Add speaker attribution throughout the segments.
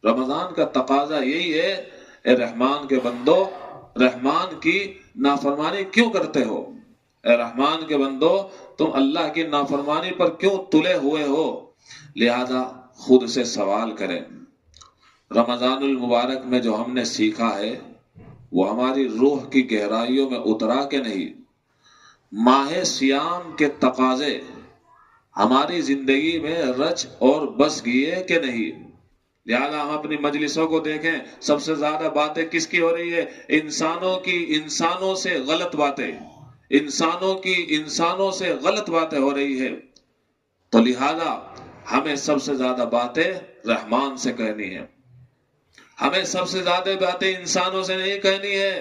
Speaker 1: رمضان کا تقاضا یہی ہے، اے رحمان کے بندو، رحمان کی نافرمانی کیوں کرتے ہو؟ اے رحمان کے بندو، تم اللہ کی نافرمانی پر کیوں تلے ہوئے ہو؟ لہذا خود سے سوال کریں۔ رمضان المبارک میں جو ہم نے سیکھا ہے وہ ہماری روح کی گہرائیوں میں اترا کہ نہیں؟ ماہ سیام کے تقاضے ہماری زندگی میں رچ اور بس گئے کہ نہیں؟ لہذا ہم اپنی مجلسوں کو دیکھیں، سب سے زیادہ باتیں کس کی ہو رہی ہے؟ انسانوں کی، انسانوں سے غلط باتیں، انسانوں سے غلط باتیں ہو رہی ہے۔ تو لہذا ہمیں سب سے زیادہ باتیں رحمان سے کہنی ہے، ہمیں سب سے زیادہ باتیں انسانوں سے نہیں کہنی ہے،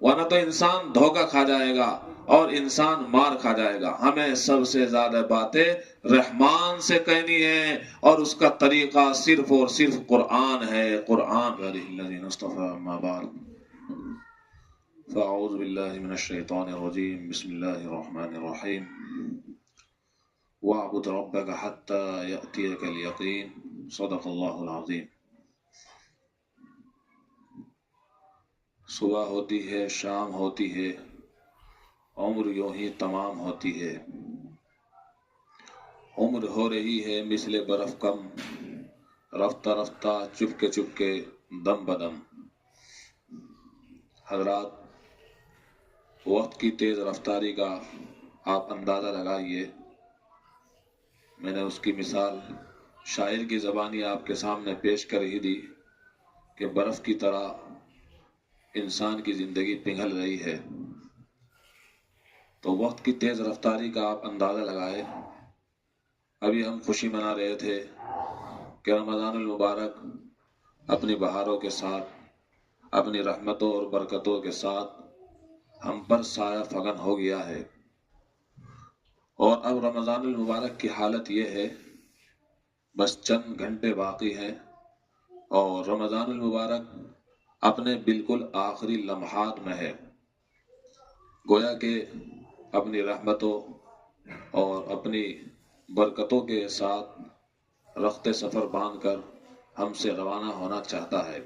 Speaker 1: ورنہ تو انسان دھوکہ کھا جائے گا اور انسان مار کھا جائے گا۔ ہمیں سب سے زیادہ باتیں رحمان سے کہنی ہے، اور اس کا طریقہ صرف اور صرف قرآن ہے۔ قرآن الذین اصطفیٰ اما بعد فاعوذ باللہ من الشیطان الرجیم، بسم اللہ الرحمن الرحیم، واعبد ربک حتی یأتیک الیقین، صدق اللہ العظیم۔ صبح ہوتی ہے، شام ہوتی ہے، عمر یوں ہی تمام ہوتی ہے، عمر ہو رہی ہے مثل برف کم، رفتہ رفتہ چپکے چپکے دم بدم۔ حضرات، وقت کی تیز رفتاری کا آپ اندازہ لگائیے۔ میں نے اس کی مثال شاعر کی زبانی آپ کے سامنے پیش کر ہی دی کہ برف کی طرح انسان کی زندگی پگھل رہی ہے۔ تو وقت کی تیز رفتاری کا آپ اندازہ لگائے۔ ابھی ہم خوشی منا رہے تھے کہ رمضان المبارک اپنی بہاروں کے ساتھ، اپنی رحمتوں اور برکتوں کے ساتھ ہم پر سایہ فگن ہو گیا ہے، اور اب رمضان المبارک کی حالت یہ ہے بس چند گھنٹے باقی ہیں اور رمضان المبارک اپنے بالکل آخری لمحات میں ہے۔ گویا کہ اپنی رحمتوں اور اپنی برکتوں کے ساتھ رخت سفر باندھ کر ہم سے روانہ ہونا چاہتا ہے۔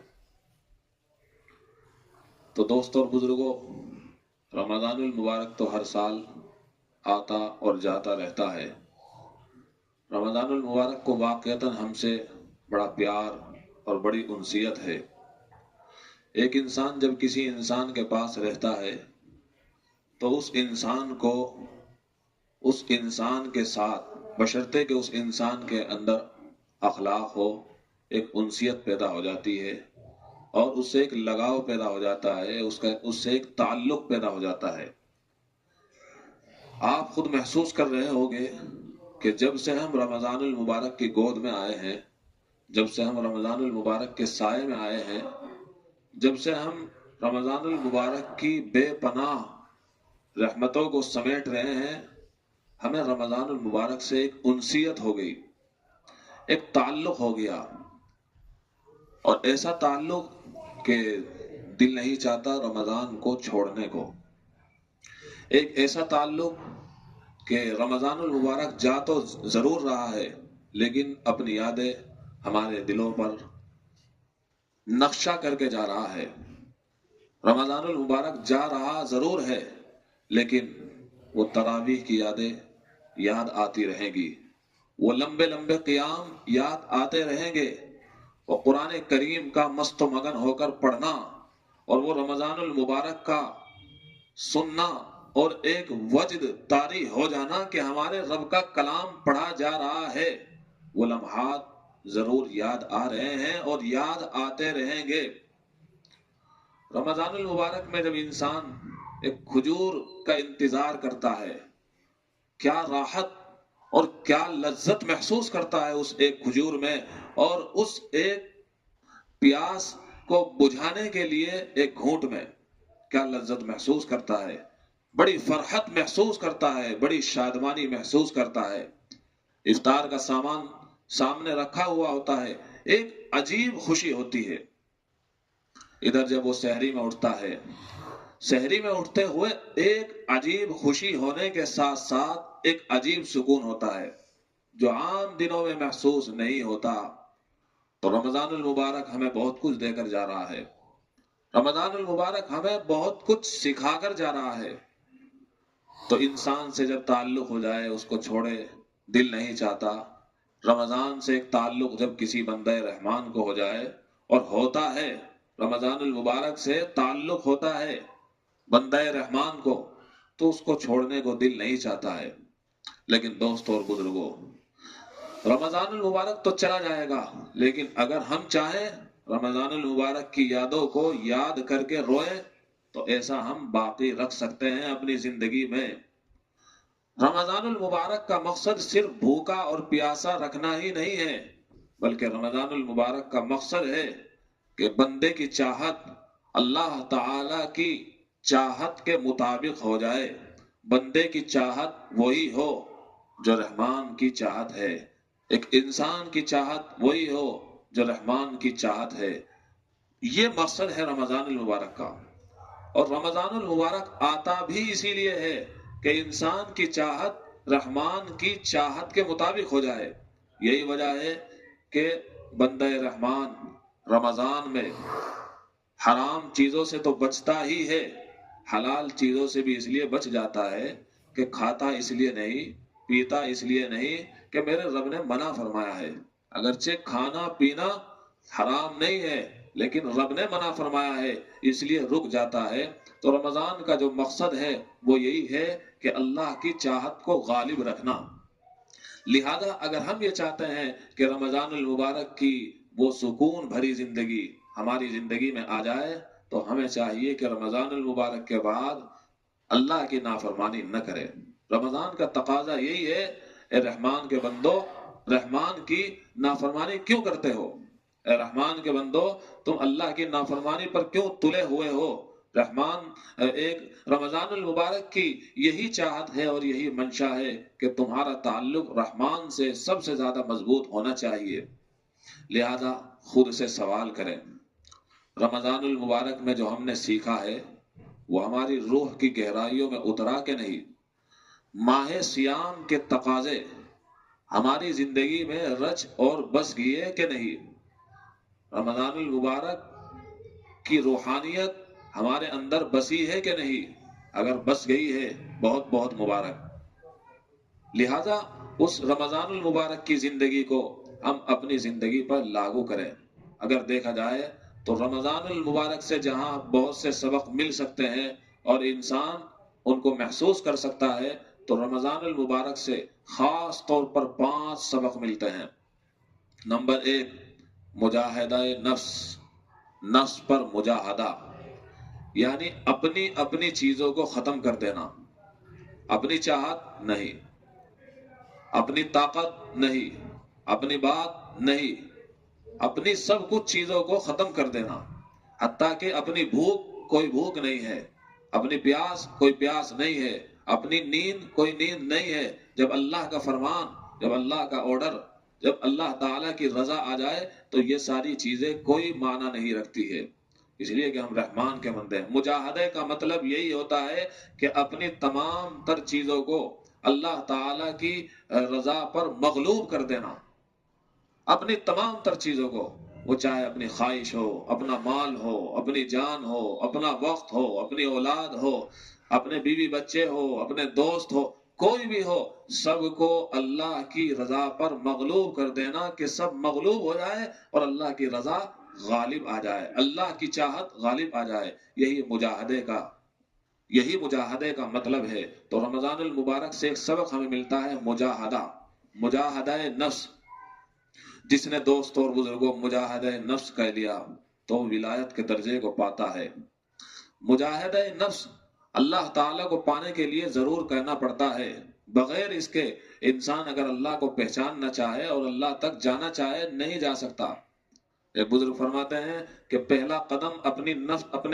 Speaker 1: تو دوستوں اور بزرگوں، رمضان المبارک تو ہر سال آتا اور جاتا رہتا ہے۔ رمضان المبارک کو واقعتاً ہم سے بڑا پیار اور بڑی انسیت ہے۔ ایک انسان جب کسی انسان کے پاس رہتا ہے تو اس انسان کو، اس انسان کے ساتھ، بشرطے کہ اس انسان کے اندر اخلاق ہو، ایک انسیت پیدا ہو جاتی ہے اور اس سے ایک لگاؤ پیدا ہو جاتا ہے، اس سے ایک تعلق پیدا ہو جاتا ہے۔ آپ خود محسوس کر رہے ہوگے کہ جب سے ہم رمضان المبارک کی گود میں آئے ہیں، جب سے ہم رمضان المبارک کے سائے میں آئے ہیں، جب سے ہم رمضان المبارک کی بے پناہ رحمتوں کو سمیٹ رہے ہیں، ہمیں رمضان المبارک سے ایک انسیت ہو گئی، ایک تعلق ہو گیا، اور ایسا تعلق کہ دل نہیں چاہتا رمضان کو چھوڑنے کو۔ ایک ایسا تعلق کہ رمضان المبارک جا تو ضرور رہا ہے لیکن اپنی یادیں ہمارے دلوں پر نقشہ کر کے جا رہا ہے۔ رمضان المبارک جا رہا ضرور ہے لیکن وہ تراویح کی یادیں یاد آتی رہیں گی، وہ لمبے لمبے قیام یاد آتے رہیں گے، وہ قرآن کریم کا مست و مگن ہو کر پڑھنا اور وہ رمضان المبارک کا سننا اور ایک وجد طاری ہو جانا کہ ہمارے رب کا کلام پڑھا جا رہا ہے، وہ لمحات ضرور یاد آ رہے ہیں اور یاد آتے رہیں گے۔ رمضان المبارک میں جب انسان ایک کھجور کا انتظار کرتا ہے، کیا راحت اور کیا لذت محسوس کرتا ہے اس ایک کھجور میں، اور اس ایک پیاس کو بجھانے کے لیے ایک گھونٹ میں کیا لذت محسوس کرتا ہے، بڑی فرحت محسوس کرتا ہے، بڑی شادمانی محسوس کرتا ہے۔ افطار کا سامان سامنے رکھا ہوا ہوتا ہے، ایک عجیب خوشی ہوتی ہے۔ ادھر جب وہ سحری میں اٹھتا ہے، سحری میں اٹھتے ہوئے ایک عجیب خوشی ہونے کے ساتھ ساتھ ایک عجیب سکون ہوتا ہے جو عام دنوں میں محسوس نہیں ہوتا۔ تو رمضان المبارک ہمیں بہت کچھ دے کر جا رہا ہے، رمضان المبارک ہمیں بہت کچھ سکھا کر جا رہا ہے۔ تو انسان سے جب تعلق ہو جائے اس کو چھوڑے دل نہیں چاہتا۔ رمضان سے ایک تعلق جب کسی بندہ رحمان کو ہو جائے، اور ہوتا ہے، رمضان المبارک سے تعلق ہوتا ہے بندہ رحمان کو، تو اس کو چھوڑنے کو دل نہیں چاہتا ہے۔ لیکن دوستوں اور بزرگوں، رمضان المبارک تو چلا جائے گا، لیکن اگر ہم چاہیں رمضان المبارک کی یادوں کو یاد کر کے روئیں تو ایسا ہم باقی رکھ سکتے ہیں اپنی زندگی میں۔ رمضان المبارک کا مقصد صرف بھوکا اور پیاسا رکھنا ہی نہیں ہے، بلکہ رمضان المبارک کا مقصد ہے کہ بندے کی چاہت اللہ تعالی کی چاہت کے مطابق ہو جائے، بندے کی چاہت وہی ہو جو رحمان کی چاہت ہے، ایک انسان کی چاہت وہی ہو جو رحمان کی چاہت ہے۔ یہ مقصد ہے رمضان المبارک کا۔ اور رمضان المبارک آتا بھی اسی لیے ہے کہ انسان کی چاہت رحمان کی چاہت کے مطابق ہو جائے۔ یہی وجہ ہے کہ بندہ رحمان رمضان میں حرام چیزوں سے تو بچتا ہی ہے، حلال چیزوں سے بھی اس لیے بچ جاتا ہے کہ کھاتا اس لیے نہیں، پیتا اس لیے نہیں کہ میرے رب نے منع فرمایا ہے۔ اگرچہ کھانا پینا حرام نہیں ہے، لیکن رب نے منع فرمایا ہے اس لیے رک جاتا ہے۔ تو رمضان کا جو مقصد ہے وہ یہی ہے کہ اللہ کی چاہت کو غالب رکھنا۔ لہذا اگر ہم یہ چاہتے ہیں کہ رمضان المبارک کی وہ سکون بھری زندگی ہماری زندگی میں آ جائے، تو ہمیں چاہیے کہ رمضان المبارک کے بعد اللہ کی نافرمانی نہ کرے۔ رمضان کا تقاضا یہی ہے، اے رحمان کے بندو، رحمان کی نافرمانی کیوں کرتے ہو؟ اے رحمان کے بندو، تم اللہ کی نافرمانی پر کیوں تلے ہوئے ہو؟ رحمان ایک رمضان المبارک کی یہی چاہت ہے اور یہی منشا ہے کہ تمہارا تعلق رحمان سے سب سے زیادہ مضبوط ہونا چاہیے۔ لہذا خود سے سوال کریں، رمضان المبارک میں جو ہم نے سیکھا ہے وہ ہماری روح کی گہرائیوں میں اترا کہ نہیں؟ ماہ سیام کے تقاضے ہماری زندگی میں رچ اور بس گئے کہ نہیں؟ رمضان المبارک کی روحانیت ہمارے اندر بسی ہے کہ نہیں؟ اگر بس گئی ہے بہت بہت مبارک۔ لہذا اس رمضان المبارک کی زندگی کو ہم اپنی زندگی پر لاگو کریں۔ اگر دیکھا جائے تو رمضان المبارک سے جہاں بہت سے سبق مل سکتے ہیں اور انسان ان کو محسوس کر سکتا ہے، تو رمضان المبارک سے خاص طور پر 5 سبق ملتے ہیں۔ نمبر 1، مجاہدہ نفس، نفس پر مجاہدہ، یعنی اپنی چیزوں کو ختم کر دینا، اپنی چاہت نہیں، اپنی طاقت نہیں، اپنی بات نہیں، اپنی سب کچھ چیزوں کو ختم کر دینا، حتیٰ کہ اپنی بھوک کوئی بھوک نہیں ہے، اپنی پیاس کوئی پیاس نہیں ہے، اپنی نیند کوئی نیند نہیں ہے۔ جب اللہ کا فرمان، جب اللہ کا آرڈر، جب اللہ تعالیٰ کی رضا آ جائے تو یہ ساری چیزیں کوئی معنی نہیں رکھتی ہے، اس لیے کہ ہم رحمان کے بندے ہیں۔ مجاہدے کا مطلب یہی ہوتا ہے کہ اپنی تمام تر چیزوں کو اللہ تعالیٰ کی رضا پر مغلوب کر دینا، اپنی تمام تر چیزوں کو، وہ چاہے اپنی خواہش ہو، اپنا مال ہو، اپنی جان ہو، اپنا وقت ہو، اپنی اولاد ہو، اپنے بیوی بچے ہو، اپنے دوست ہو، کوئی بھی ہو، سب کو اللہ کی رضا پر مغلوب کر دینا کہ سب مغلوب ہو جائے اور اللہ کی رضا غالب آ جائے، اللہ کی چاہت غالب آ جائے۔ یہی مجاہدے کا مطلب ہے۔ تو رمضان المبارک سے ایک سبق ہمیں ملتا ہے، مجاہدہ نفس۔ جس نے دوستوں اور بزرگوں مجاہدہ نفس کہہ لیا تو ولایت کے درجے کو پاتا ہے۔ مجاہدہ نفس اللہ تعالیٰ کو پانے کے لیے ضرور کہنا پڑتا ہے، بغیر اس کے انسان اگر اللہ کو پہچاننا چاہے اور اللہ تک جانا چاہے نہیں جا سکتا۔ ایک بزرگ فرماتے ہیں کہ پہلا قدم اپنے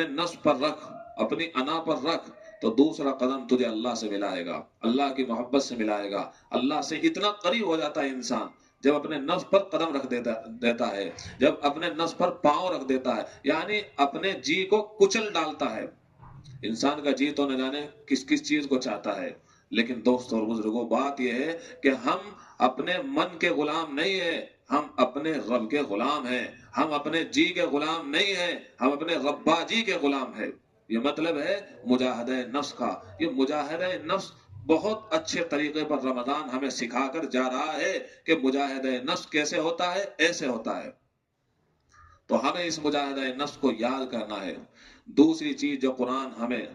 Speaker 1: نفس پر رکھ، اپنی انا پر رکھ، تو دوسرا قدم تجھے اللہ سے ملائے گا، اللہ کی محبت سے ملائے گا۔ اللہ سے اتنا قریب ہو جاتا ہے انسان جب اپنے نفس پر قدم رکھ دیتا ہے، جب اپنے نفس پر پاؤں رکھ دیتا ہے، یعنی اپنے جی کو کچل ڈالتا ہے۔ انسان کا جی تو نہ جانے کس کس چیز کو چاہتا ہے، لیکن دوستوں اور بزرگوں، بات یہ ہے کہ ہم اپنے من کے غلام نہیں ہیں، ہم اپنے رب کے غلام ہیں، ہم اپنے جی کے غلام نہیں ہیں، ہم اپنے ربا جی کے غلام ہیں۔ یہ مطلب ہے مجاہدہ نفس کا۔ یہ مجاہدہ نفس بہت اچھے طریقے پر رمضان ہمیں سکھا کر جا رہا ہے کہ مجاہدہ نفس کیسے ہوتا ہے، ایسے ہوتا ہے۔ تو ہمیں اس مجاہدہ نفس کو یاد کرنا ہے۔ دوسری چیز جو قرآن ہمیں،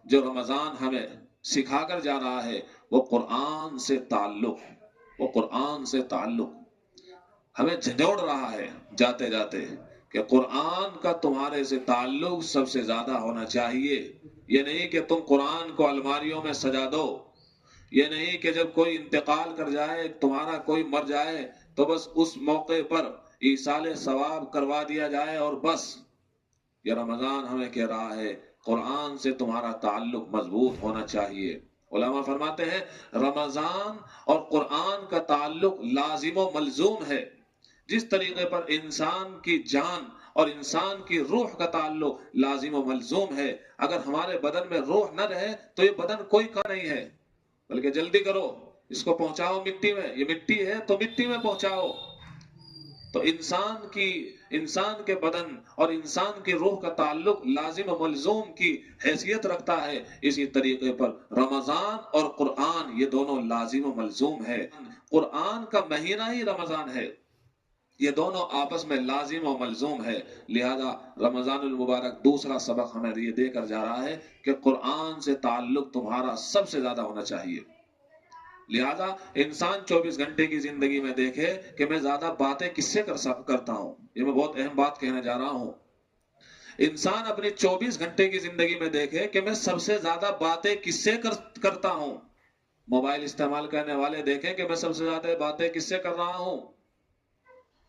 Speaker 1: جو رمضان ہمیں سکھا کر جا رہا ہے، وہ قرآن سے تعلق، وہ قرآن سے تعلق ہمیں جھنجھوڑ رہا ہے جاتے جاتے کہ قرآن کا تمہارے سے تعلق سب سے زیادہ ہونا چاہیے۔ یہ نہیں کہ تم قرآن کو الماریوں میں سجا دو، یہ نہیں کہ جب کوئی انتقال کر جائے، تمہارا کوئی مر جائے تو بس اس موقع پر ایصال ثواب کروا دیا جائے اور بس۔ یہ رمضان ہمیں کہہ رہا ہے قرآن سے تمہارا تعلق مضبوط ہونا چاہیے۔ علماء فرماتے ہیں رمضان اور قرآن کا تعلق لازم و ملزوم ہے۔ جس طریقے پر انسان کی جان اور انسان کی روح کا تعلق لازم و ملزوم ہے، اگر ہمارے بدن میں روح نہ رہے تو یہ بدن کوئی کا نہیں ہے، بلکہ جلدی کرو اس کو پہنچاؤ مٹی میں، یہ مٹی ہے تو مٹی میں پہنچاؤ۔ تو انسان کے بدن اور انسان کی روح کا تعلق لازم و ملزوم کی حیثیت رکھتا ہے۔ اسی طریقے پر رمضان اور قرآن یہ دونوں لازم و ملزوم ہے۔ قرآن کا مہینہ ہی رمضان ہے، یہ دونوں آپس میں لازم و ملزوم ہے۔ لہذا رمضان المبارک دوسرا سبق ہمیں یہ دے کر جا رہا ہے کہ قرآن سے تعلق تمہارا سب سے زیادہ ہونا چاہیے۔ لہذا انسان 24 گھنٹے کی زندگی میں دیکھے کہ میں زیادہ باتیں کس سے کرتا ہوں۔ یہ میں بہت اہم بات کہنے جا رہا ہوں۔ انسان اپنی 24 گھنٹے کی زندگی میں دیکھے کہ میں سب سے زیادہ باتیں کس سے کرتا ہوں۔ موبائل استعمال کرنے والے دیکھیں کہ میں سب سے زیادہ باتیں کس سے کر رہا ہوں۔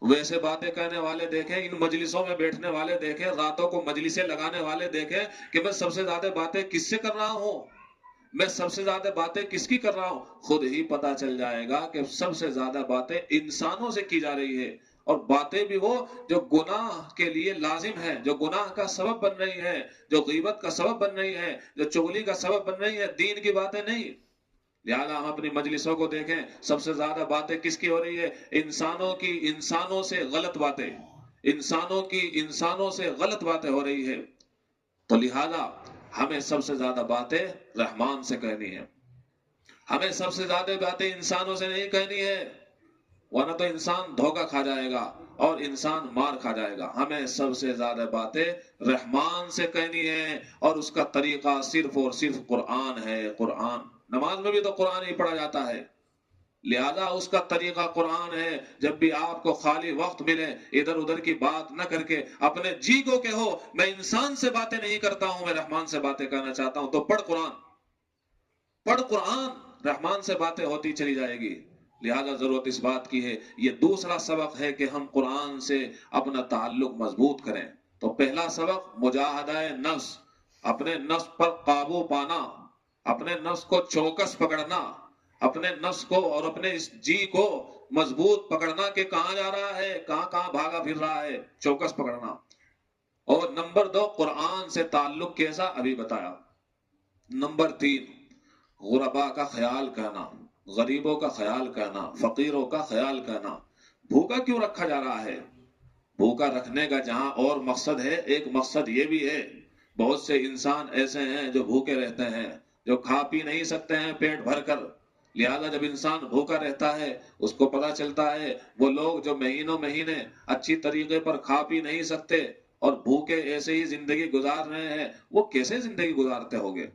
Speaker 1: ویسے باتیں کرنے والے دیکھیں، ان مجلسوں میں بیٹھنے والے دیکھیں، راتوں کو مجلسیں لگانے والے دیکھیں کہ میں سب سے زیادہ باتیں کس سے کر رہا ہوں، میں سب سے زیادہ باتیں کس کی کر رہا ہوں۔ خود ہی پتا چل جائے گا کہ سب سے زیادہ باتیں انسانوں سے کی جا رہی ہے، اور باتیں بھی وہ جو گناہ کے لیے لازم ہے، جو گناہ کا سبب بن رہی ہے، جو غیبت کا سبب بن رہی ہے، جو چغلی کا سبب بن رہی ہے، دین کی باتیں نہیں۔ لہذا ہم اپنی مجلسوں کو دیکھیں، سب سے زیادہ باتیں کس کی ہو رہی ہے؟ انسانوں کی، انسانوں سے غلط باتیں، انسانوں کی انسانوں سے غلط باتیں ہو رہی ہے۔ تو لہذا ہمیں سب سے زیادہ باتیں رحمان سے کہنی ہے، ہمیں سب سے زیادہ باتیں انسانوں سے نہیں کہنی ہے، ورنہ تو انسان دھوکہ کھا جائے گا اور انسان مار کھا جائے گا۔ ہمیں سب سے زیادہ باتیں رحمان سے کہنی ہے، اور اس کا طریقہ صرف اور صرف قرآن ہے۔ قرآن، نماز میں بھی تو قرآن ہی پڑھا جاتا ہے، لہذا اس کا طریقہ قرآن ہے۔ جب بھی آپ کو خالی وقت ملے، ادھر ادھر کی بات نہ کر کے اپنے جی کو کہو میں انسان سے باتیں نہیں کرتا ہوں، میں رحمان سے باتیں کرنا چاہتا ہوں۔ تو پڑھ قرآن، پڑھ قرآن، رحمان سے باتیں ہوتی چلی جائے گی۔ لہذا ضرورت اس بات کی ہے، یہ دوسرا سبق ہے کہ ہم قرآن سے اپنا تعلق مضبوط کریں۔ تو پہلا سبق مجاہدہ نفس، اپنے نفس پر قابو پانا، اپنے نفس کو چوکس پکڑنا، اپنے نفس کو اور اپنے اس جی کو مضبوط پکڑنا کہ کہاں جا رہا ہے، کہاں بھاگا پھر رہا ہے، چوکس پکڑنا۔ اور نمبر 2 قرآن سے تعلق کیسا، ابھی بتایا۔ نمبر 3 غربا کا خیال کرنا، غریبوں کا خیال کرنا، فقیروں کا خیال کرنا۔ بھوکا کیوں رکھا جا رہا ہے؟ بھوکا رکھنے کا جہاں اور مقصد ہے، ایک مقصد یہ بھی ہے، بہت سے انسان ایسے ہیں جو بھوکے رہتے ہیں، جو کھا پی نہیں سکتے ہیں پیٹ بھر کر۔ لہذا جب انسان بھوکا رہتا ہے، اس کو پتا چلتا ہے وہ لوگ جو مہینوں مہینے اچھی طریقے پر کھا پی نہیں سکتے اور بھوکے ایسے ہی زندگی گزار رہے ہیں، وہ کیسے زندگی گزارتے ہوں گے؟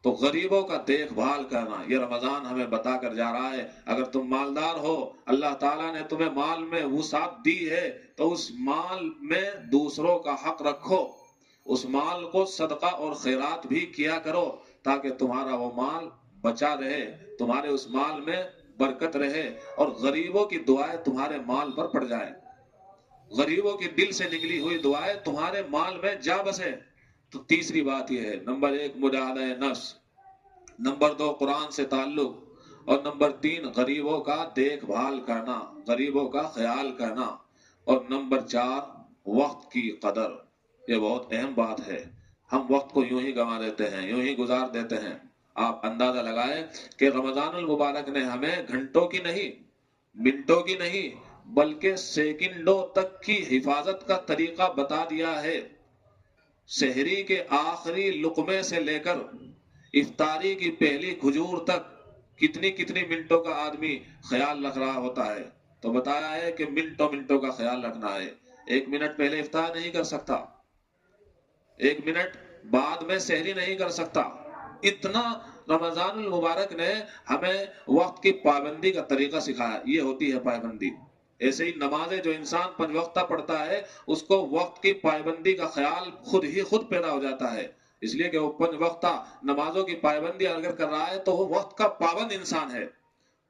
Speaker 1: تو غریبوں کا دیکھ بھال کرنا، یہ رمضان ہمیں بتا کر جا رہا ہے۔ اگر تم مالدار ہو، اللہ تعالیٰ نے تمہیں مال میں وسعت دی ہے، تو اس مال میں دوسروں کا حق رکھو، اس مال کو صدقہ اور خیرات بھی کیا کرو، تاکہ تمہارا وہ مال بچا رہے، تمہارے اس مال میں برکت رہے، اور غریبوں کی دعائیں تمہارے مال پر پڑ جائیں، غریبوں کی دل سے نکلی ہوئی دعائیں تمہارے مال میں جا بسے۔ تو تیسری بات یہ ہے، نمبر 1 مجاہدہ نفس، نمبر 2 قرآن سے تعلق، اور نمبر 3 غریبوں کا دیکھ بھال کرنا، غریبوں کا خیال کرنا، اور نمبر 4 وقت کی قدر۔ یہ بہت اہم بات ہے، ہم وقت کو یوں ہی گنوا دیتے ہیں، یوں ہی گزار دیتے ہیں۔ آپ اندازہ لگائیں کہ رمضان المبارک نے ہمیں گھنٹوں کی نہیں، منٹوں کی نہیں، بلکہ سیکنڈوں تک کی حفاظت کا طریقہ بتا دیا ہے۔ سحری کے آخری لقمے سے لے کر افطاری کی پہلی کھجور تک کتنی کتنی منٹوں کا آدمی خیال رکھ رہا ہوتا ہے، تو بتایا ہے کہ منٹوں منٹوں کا خیال رکھنا ہے۔ 1 منٹ پہلے افطار نہیں کر سکتا، 1 منٹ بعد میں سحری نہیں کر سکتا۔ اتنا رمضان المبارک نے ہمیں وقت کی پابندی کا طریقہ سکھایا، یہ ہوتی ہے پابندی۔ ایسے ہی نمازیں جو انسان 5 وقتہ پڑھتا ہے، اس کو وقت کی پابندی کا خیال خود پیدا ہو جاتا ہے، اس لیے کہ وہ 5 وقتہ نمازوں کی پابندی اگر کر رہا ہے تو وہ وقت کا پابند انسان ہے۔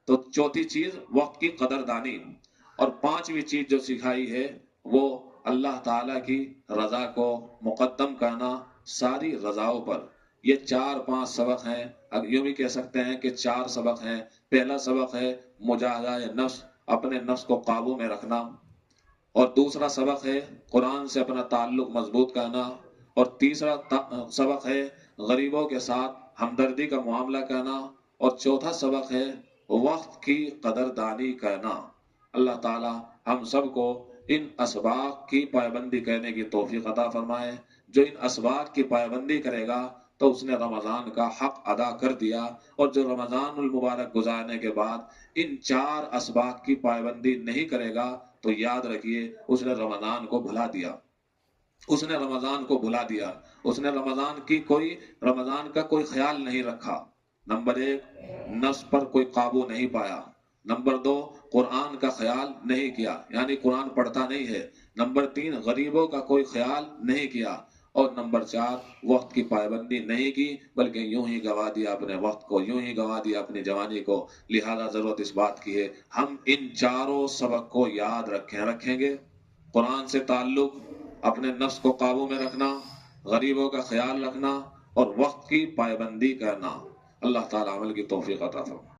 Speaker 1: تو چوتھی چیز وقت کی قدردانی، اور 5ویں چیز جو سکھائی ہے وہ اللہ تعالیٰ کی رضا کو مقدم کرنا ساری رضاؤں پر۔ یہ 4-5 سبق ہیں، یوں بھی کہہ سکتے ہیں کہ 4 سبق ہیں۔ پہلا سبق ہے مجاہدہ نفس، اپنے نفس کو قابو میں رکھنا، اور دوسرا سبق ہے قرآن سے اپنا تعلق مضبوط کرنا، اور تیسرا سبق ہے غریبوں کے ساتھ ہمدردی کا معاملہ کرنا، اور چوتھا سبق ہے وقت کی قدردانی کرنا۔ اللہ تعالی ہم سب کو ان اسباق کی پابندی کرنے کی توفیق عطا فرمائے۔ جو ان اسباق کی پابندی کرے گا تو اس نے رمضان کا حق ادا کر دیا، اور جو رمضان المبارک گزارنے کے بعد ان 4 اسباق کی پابندی نہیں کرے گا تو یاد رکھیے اس نے رمضان کو بھلا دیا، اس نے رمضان کو بھلا دیا، اس نے رمضان کا کوئی خیال نہیں رکھا۔ نمبر 1، نفس پر کوئی قابو نہیں پایا۔ نمبر 2، قرآن کا خیال نہیں کیا، یعنی قرآن پڑھتا نہیں ہے۔ نمبر 3، غریبوں کا کوئی خیال نہیں کیا۔ اور نمبر 4، وقت کی پابندی نہیں کی، بلکہ یوں ہی گوا دیا اپنے وقت کو، یوں ہی گوا دیا اپنی جوانی کو۔ لہذا ضرورت اس بات کی ہے ہم ان 4 سبق کو یاد رکھیں گے۔ قرآن سے تعلق، اپنے نفس کو قابو میں رکھنا، غریبوں کا خیال رکھنا، اور وقت کی پابندی کرنا۔ اللہ تعالیٰ عمل کی توفیق عطا فرمائے۔